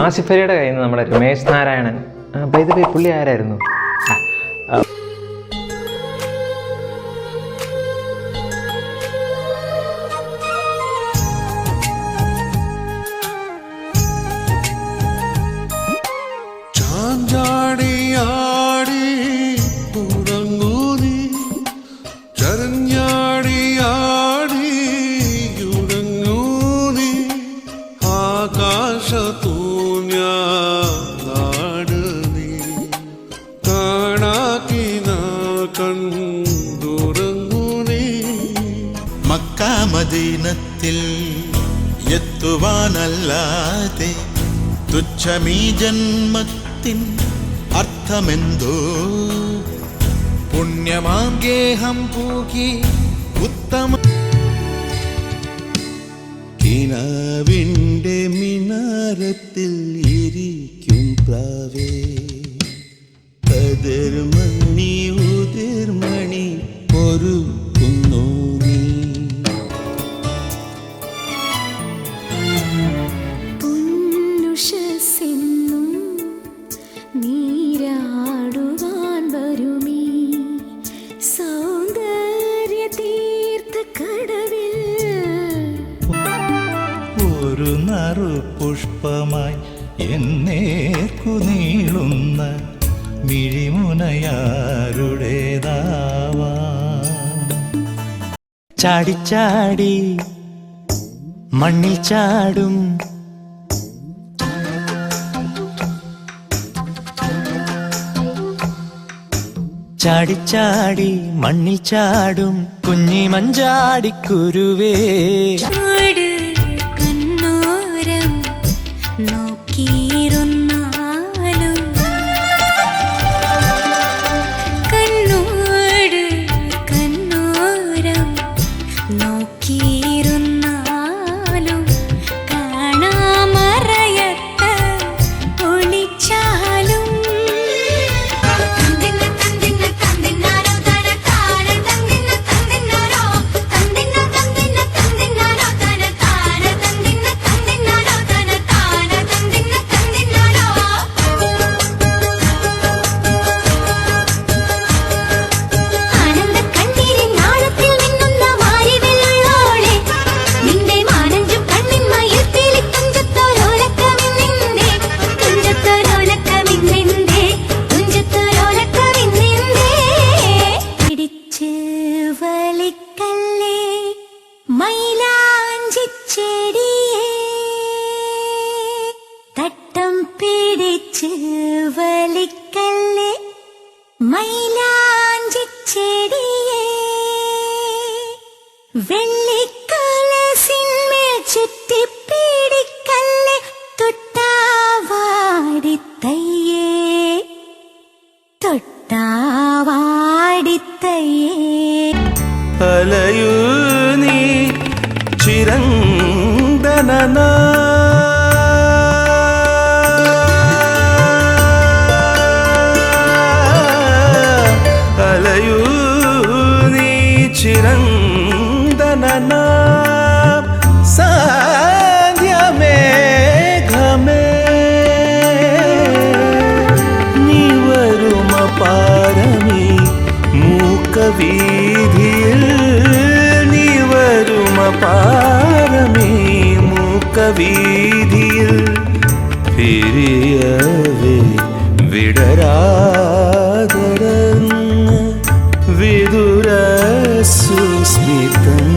ആസിഫ് അലിയുടെ കയ്യിൽ നിന്ന് നമ്മുടെ രമേശ് നാരായണൻ പുള്ളി ആരായിരുന്നു? മദീനത്തിൽ എത്തുവാനല്ലാതെ തുച്ഛമീ ജന്മത്തിൻ അർത്ഥമെന്തോ പുണ്യമാം ഗേഹം പൂകി ഉത്തമ കിനാവിൻ്റെ മിനാരത്തിൽ ഇരിക്കും പ്രാവേ കതിർമണി ഉതിർമണി പൊറുക്കുന്നു നീരാടുവാൻ വരുമീ സൗന്ദര്യ തീർത്ഥക്കടവിൽ ഒരു നറുപുഷ്പമായി എന്നേർക്കു നീളുന്ന മിഴിമുനയാരുടേതാവാ ചാടിച്ചാടി മണ്ണിൽ ചാടും ചാടിച്ചാടി മണ്ണിൽ ചാടും കുഞ്ഞി മഞ്ചാടിക്കുരുവേ കണ്ണോരം നോക്കിയിരുന്നാലും കണ്ണോട് കണ്ണോരം നോക്കിയിരുന്നാലും കാണാമറയത്ത് ഒളിച്ചാലും തട്ടം പിടിച്ച് വലിക്കല്ലേ മൈലാഞ്ചിച്ചെടിയേ വെള്ളിക്കലസിന്മേൽ ചുറ്റിപ്പിടിക്കല്ലേ തൊട്ടാവാടിത്തയ്യേ തൊട്ടാവാടിത്തയ്യേ അലയൂ നീ ചിരന്തന അലയൂ നീ ചിരന്തന സാധ്യമേഘമേ നീ വരുമ പാരമീ മൂക്കവീതിയിൽ നീ വരുമ പാരമീ മൂക്കവീതിയിൽ പിരിയവേ വിടരാതടന്ന് വിദുര സുസ്മിതം